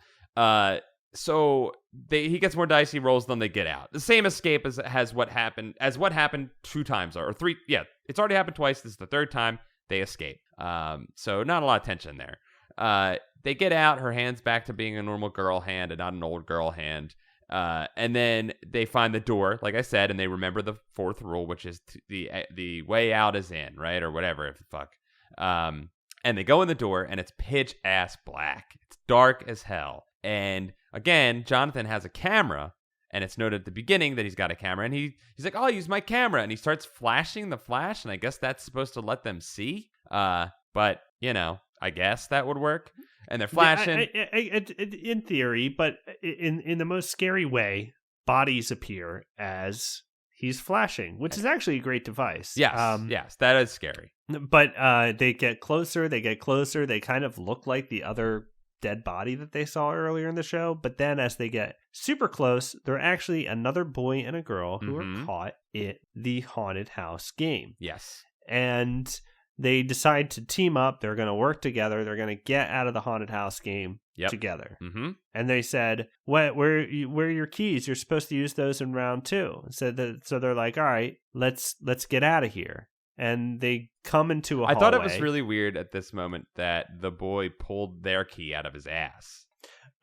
So he gets more dice, he rolls them, they get out. The same escape as what happened 2 times or 3. Yeah, it's already happened twice. This is the 3rd time they escape. So not a lot of tension there. They get out. Her hand's back to being a normal girl hand and not an old girl hand. And then they find the door, like I said, and they remember the 4th rule, which is the way out is in, right, or whatever. If the fuck. And they go in the door, and it's pitch ass black. It's dark as hell. And again, Jonathan has a camera, and it's noted at the beginning that he's got a camera, and he's like, "Oh, I'll use my camera," and he starts flashing the flash, and I guess that's supposed to let them see. But I guess that would work. And they're flashing. In theory, but in the most scary way, bodies appear as he's flashing, which is actually a great device. Yes, yes, that is scary. But they get closer. They kind of look like the other dead body that they saw earlier in the show, but then as they get super close, they're actually another boy and a girl who are caught in the haunted house game. Yes. And they decide to team up. They're going to work together. They're going to get out of the haunted house game together. Mm-hmm. And they said, where are your keys? You're supposed to use those in round 2. So they're like, all right, let's get out of here. And they come into a hallway. I thought it was really weird at this moment that the boy pulled their key out of his ass.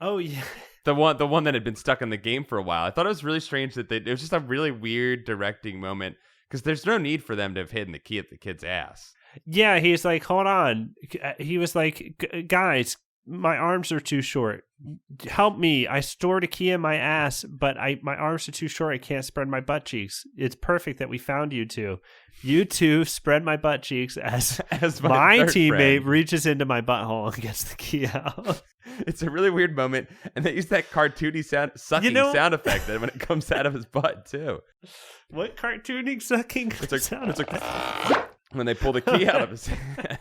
Oh, yeah. The one that had been stuck in the game for a while. I thought it was really strange that it was just a really weird directing moment because there's no need for them to have hidden the key at the kid's ass. Yeah, he's like, hold on. He was like, guys, my arms are too short. Help me. I stored a key in my ass, but my arms are too short. I can't spread my butt cheeks. It's perfect that we found you two. You two spread my butt cheeks as my teammate reaches into my butthole and gets the key out. It's a really weird moment, and they use that cartoony sucking sound effect when it comes out of his butt too. What cartoony sucking sound? It's like when they pull the key out of his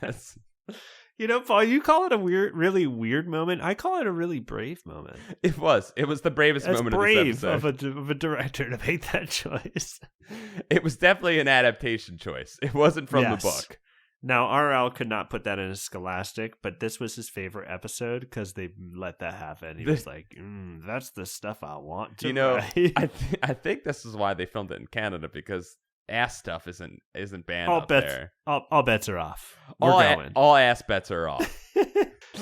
ass. Paul, you call it a really weird moment. I call it a really brave moment. It was the bravest moment of this episode. of a director to make that choice. It was definitely an adaptation choice. It wasn't from the book. Now, RL could not put that in a Scholastic, but this was his favorite episode because they let that happen. He was like, that's the stuff I want to write. I think this is why they filmed it in Canada, because ass stuff isn't banned there. All bets are off. All ass bets are off.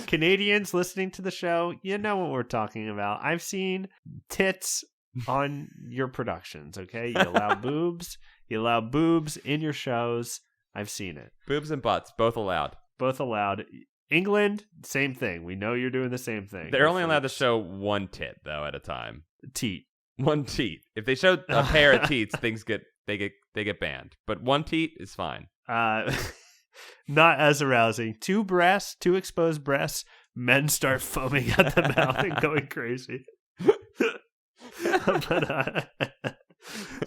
Canadians listening to the show, you know what we're talking about. I've seen tits on your productions, okay? You allow boobs. You allow boobs in your shows. I've seen it. Boobs and butts, both allowed. Both allowed. England, same thing. We know you're doing the same thing. They're only allowed to show one tit, though, at a time. Teat. One teat. If they show a pair of teats, they get banned. But one teat is fine. Not as arousing. Two exposed breasts, men start foaming at the mouth and going crazy.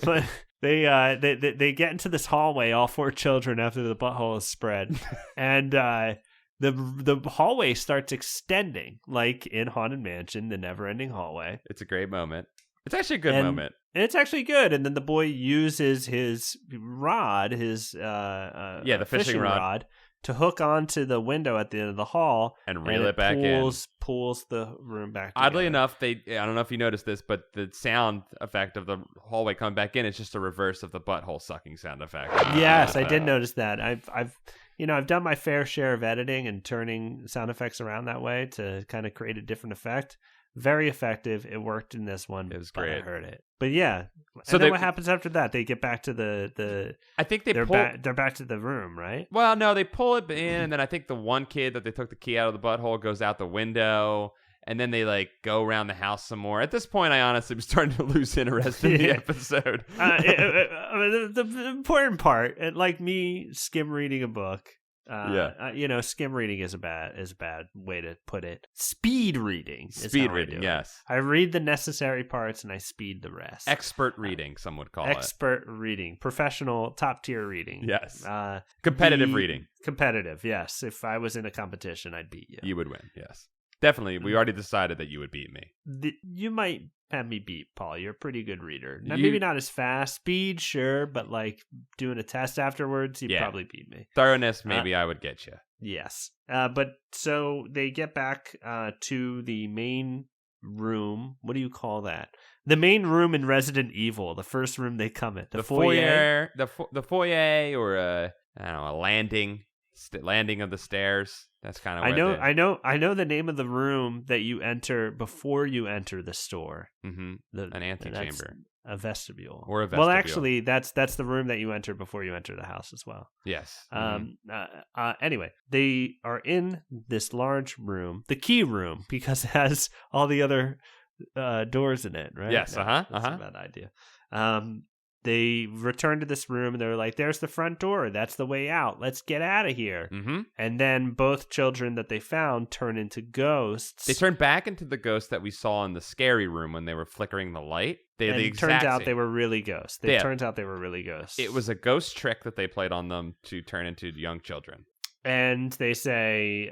But they get into this hallway, all four children, after the butthole is spread, and the hallway starts extending like in Haunted Mansion, the never-ending hallway. It's a great moment. It's actually a good moment. And it's actually good. And then the boy uses his rod, the fishing rod, to hook onto the window at the end of the hall and reel it back in. Pulls the room back together. Oddly enough, I don't know if you noticed this, but the sound effect of the hallway coming back in is just a reverse of the butthole sucking sound effect. Yes, I did notice that. I've done my fair share of editing and turning sound effects around that way to kind of create a different effect. Very effective. It worked in this one. It was great. I heard it. But yeah. So then what happens after that? They get back to the I think they're back to the room, right? Well, no, they pull it in, and then I think the one kid that they took the key out of the butthole goes out the window, and then they go around the house some more. At this point, I honestly was starting to lose interest in the episode. The important part, like me skim reading a book. Skim reading is a bad way to put it. Speed reading. Yes. I read the necessary parts and I speed the rest. Expert reading, some would call it. Expert reading. Professional, top tier reading. Yes. Competitive reading. Competitive, yes. If I was in a competition, I'd beat you. You would win, yes. Definitely. We already decided that you would beat me. You might have me beat, Paul. You're a pretty good reader. Maybe not as fast. Speed, sure, but doing a test afterwards, you'd probably beat me. Thoroughness, maybe I would get you. Yes. But so they get back to the main room. What do you call that? The main room in Resident Evil, the first room they come in. The foyer. The foyer, or a landing of the stairs. That's kind of I know the name of the room that you enter before you enter the store. Mm-hmm. An antechamber. A vestibule. Or a vestibule. Well, actually, that's the room that you enter before you enter the house as well. Yes. Anyway, they are in this large room, the key room, because it has all the other doors in it, right? Yes. That's a bad idea. They return to this room and they're like, there's the front door. That's the way out. Let's get out of here. Mm-hmm. And then both children that they found turn into ghosts. They turn back into the ghosts that we saw in the scary room when they were flickering the light. It turns out they were really ghosts. Turns out they were really ghosts. It was a ghost trick that they played on them to turn into young children. And they say,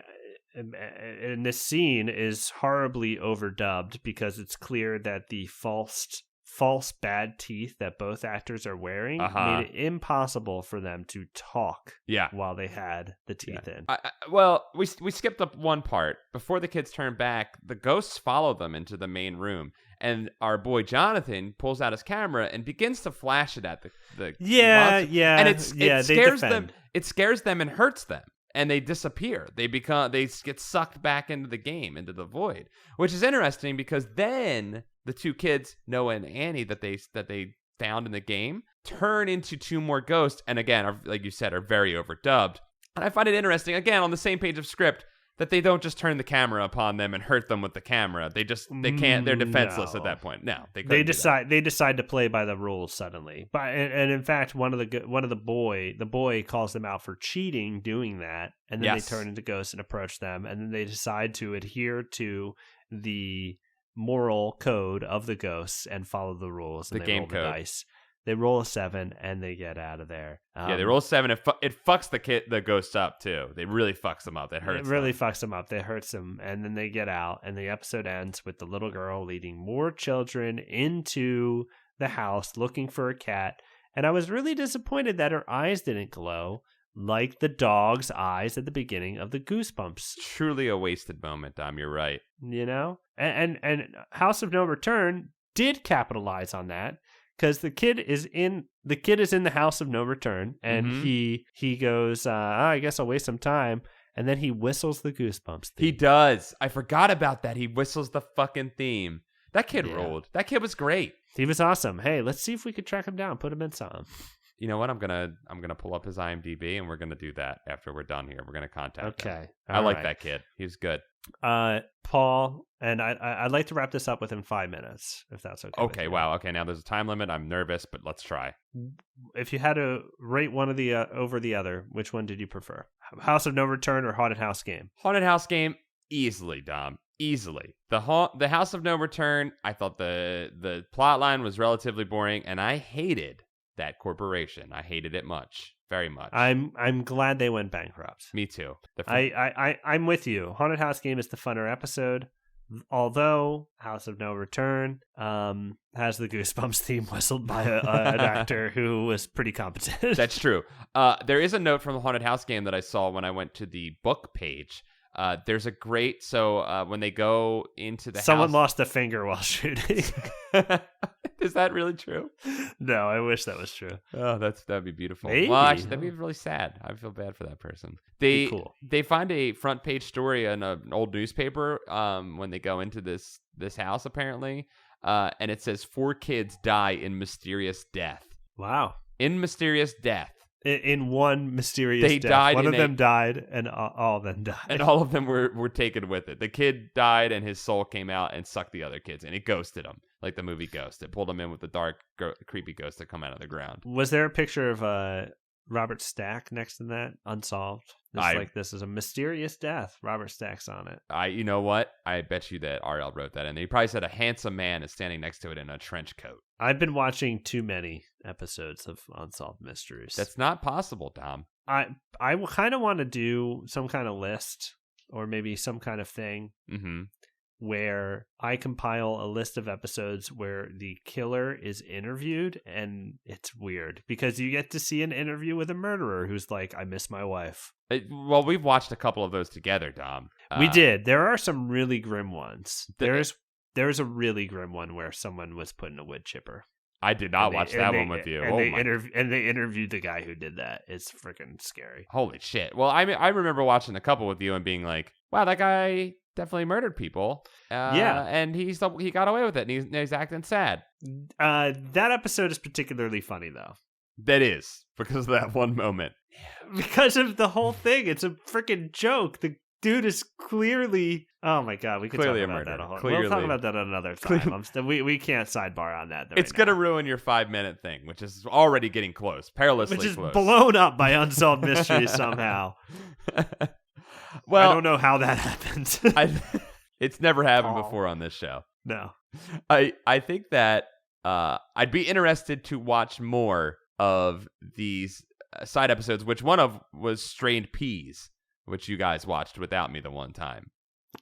and this scene is horribly overdubbed because it's clear that the false bad teeth that both actors are wearing made it impossible for them to talk while they had the teeth in. Well, we skipped up one part. Before the kids turn back, the ghosts follow them into the main room, and our boy Jonathan pulls out his camera and begins to flash it at the monster. And it scares them. It scares them and hurts them. And they disappear. They get sucked back into the game, into the void, which is interesting because then the two kids, Noah and Annie, that they found in the game, turn into two more ghosts, and again, like you said, are very overdubbed. And I find it interesting. Again, on the same page of script, that they don't just turn the camera upon them and hurt them with the camera. They can't. They're defenseless at that point. No, they decide to play by the rules suddenly. And in fact, the boy calls them out for cheating, doing that, and then they turn into ghosts and approach them, and then they decide to adhere to the moral code of the ghosts and follow the rules. And the they game roll code. The dice. They roll a 7 and they get out of there. They roll a 7. It fucks the ghosts up too. They really fucks them up. It hurts. It really fucks them up. It hurts them, and then they get out. And the episode ends with the little girl leading more children into the house looking for a cat. And I was really disappointed that her eyes didn't glow like the dog's eyes at the beginning of the Goosebumps. Truly a wasted moment, Dom. You're right. You know, and House of No Return did capitalize on that. Because the kid is in the House of No Return, and he goes, I guess I'll waste some time, and then he whistles the Goosebumps theme. He does. I forgot about that. He whistles the fucking theme. That kid rolled. That kid was great. He was awesome. Hey, let's see if we could track him down, put him in something. You know what? I'm gonna pull up his IMDb, and we're gonna do that after we're done here. We're gonna contact him. Okay. I like that kid. He's good. Paul, and I'd like to wrap this up within 5 minutes, if that's okay. Okay, wow. Okay, now there's a time limit. I'm nervous, but let's try. If you had to rate one of the over the other, which one did you prefer? House of No Return or Haunted House Game? Haunted House Game, easily, Dom. Easily. The House of No Return, I thought the plot line was relatively boring, and I hated that corporation. I hated it much. Very much. I'm glad they went bankrupt. Me too. I'm with you. Haunted House Game is the funner episode, although House of No Return has the Goosebumps theme whistled by an actor who was pretty competent. That's true. There is a note from the Haunted House Game that I saw when I went to the book page. There's a great when they go into the someone house... lost a finger while shooting. Is that really true? No, I wish that was true. Oh, that'd be beautiful. Maybe. Well, actually, that'd be really sad. I feel bad for that person. They find a front page story in an old newspaper when they go into this house apparently, and it says 4 kids die in mysterious death. Wow. In mysterious death. In one mysterious they death. Died one of them died, and all of them died. And all of them were taken with it. The kid died, and his soul came out and sucked the other kids, and it ghosted them, like the movie Ghost. It pulled them in with the dark, creepy ghosts that come out of the ground. Was there a picture of Robert Stack next to that? Unsolved? This is a mysterious death. Robert Stack's on it. You know what? I bet you that RL wrote that in. He probably said a handsome man is standing next to it in a trench coat. I've been watching too many episodes of Unsolved Mysteries. That's not possible, Dom. I kind of want to do some kind of list or maybe some kind of thing where I compile a list of episodes where the killer is interviewed, and it's weird because you get to see an interview with a murderer who's like, I miss my wife. Well, we've watched a couple of those together, Dom. We did. There are some really grim ones. There's a really grim one where someone was put in a wood chipper. I did not watch that one with you. And they interviewed the guy who did that. It's freaking scary. Holy shit. Well, I remember watching a couple with you and being like, wow, that guy definitely murdered people. Yeah. And he got away with it, and he's acting sad. That episode is particularly funny, though. That is, because of that one moment. Because of the whole thing. It's a freaking joke. The dude is clearly... Oh my god, we could talk about that. We'll talk about that another time. We can't sidebar on that. It's going to ruin your 5-minute thing, which is already getting close, perilously close. Which is blown up by Unsolved Mysteries somehow. Well, I don't know how that happened. It's never happened before on this show. No. I think that I'd be interested to watch more of these side episodes, which one of was Strained Peas, which you guys watched without me the one time.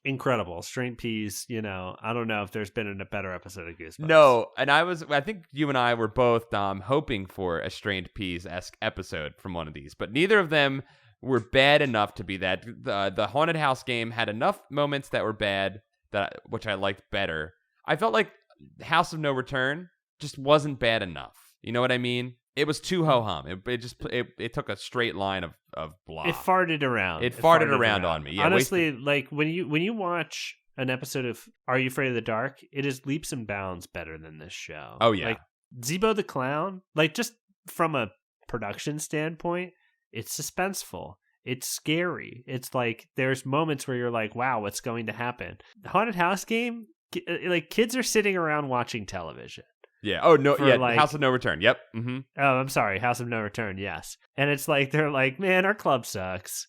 Incredible. Strained Peas, I don't know if there's been a better episode of Goosebumps. No, and I think you and I were both, hoping for a Strained Peas-esque episode from one of these, but neither of them were bad enough to be that. The Haunted House Game had enough moments that were bad, which I liked better. I felt like House of No Return just wasn't bad enough. You know what I mean? It was too ho-hum. It took a straight line of blah. It farted around. It farted around on me. Yeah, honestly, like when you watch an episode of Are You Afraid of the Dark, it is leaps and bounds better than this show. Oh yeah. Like Zebo the Clown, like just from a production standpoint, it's suspenseful. It's scary. It's like there's moments where you're like, wow, what's going to happen? The haunted house game, like kids are sitting around watching television. Yeah. Oh, no. Yeah. Like, House of No Return. Yep. Mm-hmm. Oh, I'm sorry. House of No Return. Yes. And it's like, they're like, man, our club sucks.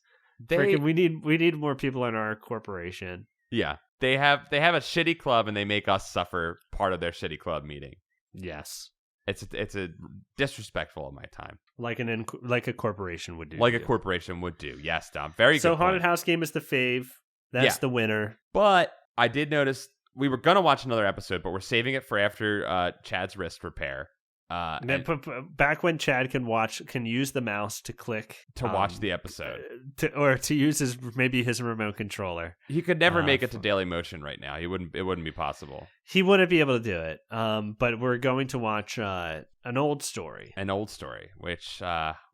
We need more people in our corporation. Yeah. They have a shitty club and they make us suffer part of their shitty club meeting. Yes. It's a disrespectful of my time. Like a corporation would do. Like a corporation would do. Yes, Dom. Very good. So haunted house game is the fave. That's the winner. But I did notice we were going to watch another episode, but we're saving it for after Chad's wrist repair. Back when Chad can use the mouse to click to watch the episode, to use his remote controller. He could never make it to Daily Motion right now. It wouldn't be possible. He wouldn't be able to do it. But we're going to watch an old story. An old story, which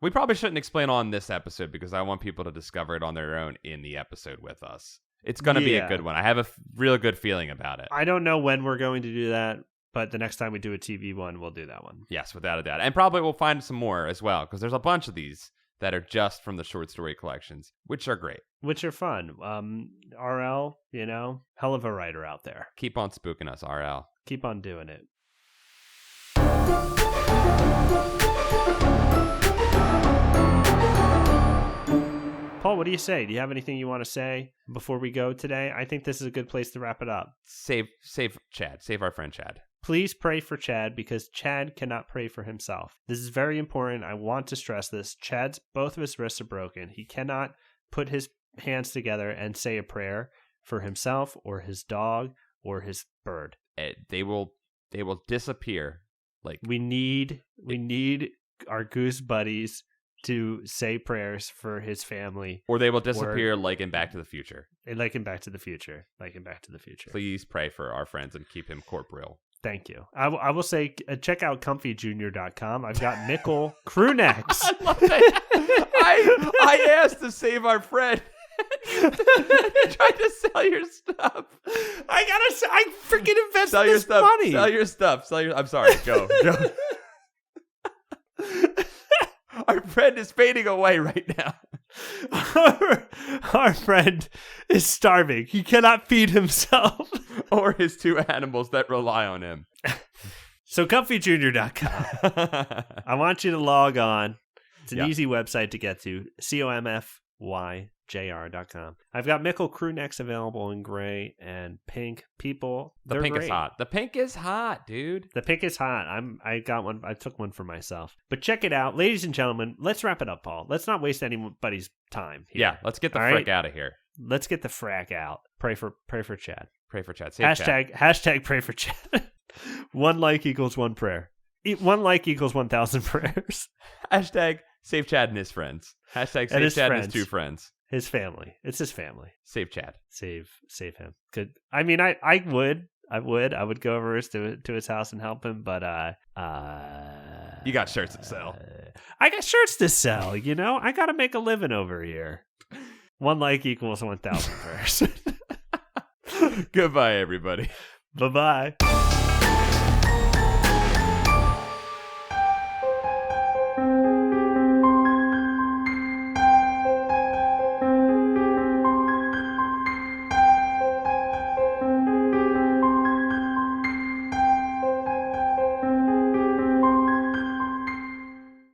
we probably shouldn't explain on this episode because I want people to discover it on their own in the episode with us. It's going to be a good one. I have a real good feeling about it. I don't know when we're going to do that. But the next time we do a TV one, we'll do that one. Yes, without a doubt. And probably we'll find some more as well, because there's a bunch of these that are just from the short story collections, which are great. Which are fun. RL, hell of a writer out there. Keep on spooking us, RL. Keep on doing it. Paul, what do you say? Do you have anything you want to say before we go today? I think this is a good place to wrap it up. Save Chad. Save our friend Chad. Please pray for Chad because Chad cannot pray for himself. This is very important. I want to stress this. Both of his wrists are broken. He cannot put his hands together and say a prayer for himself or his dog or his bird. They will disappear. Like we need our goose buddies to say prayers for his family. Or they will disappear like in Back to the Future. Like in Back to the Future. Please pray for our friends and keep him corporeal. Thank you. I will say, check out comfyjunior.com. I've got Mickle crew necks. I love that. I asked to save our friend. You tried to sell your stuff. I freaking invested this money. Sell your stuff. I'm sorry. Go. Our friend is fading away right now. Our friend is starving. He cannot feed himself. Or his two animals that rely on him. So comfyjunior.com. I want you to log on. It's an easy website to get to. comfyjr.com. I've got Mickle crew necks available in gray and pink. People, the pink great. Is hot. The pink is hot, dude. The pink is hot. I got one. I took one for myself. But check it out, ladies and gentlemen. Let's wrap it up, Paul. Let's not waste anybody's time here. Yeah, let's get the frick out of here. Let's get the frack out. Pray for Chad. Pray for Chad. Hashtag pray for Chad. 1 like equals 1 prayer. 1 like equals 1,000 prayers. Hashtag save Chad and his friends. Hashtag save Chad and his 2 friends. His family. It's his family. Save Chad. Save him. Good. I mean, I would go over to his house and help him, but you got shirts to sell. I got shirts to sell. I got to make a living over here. 1 like equals 1,000 prayers. Goodbye, everybody. Bye-bye.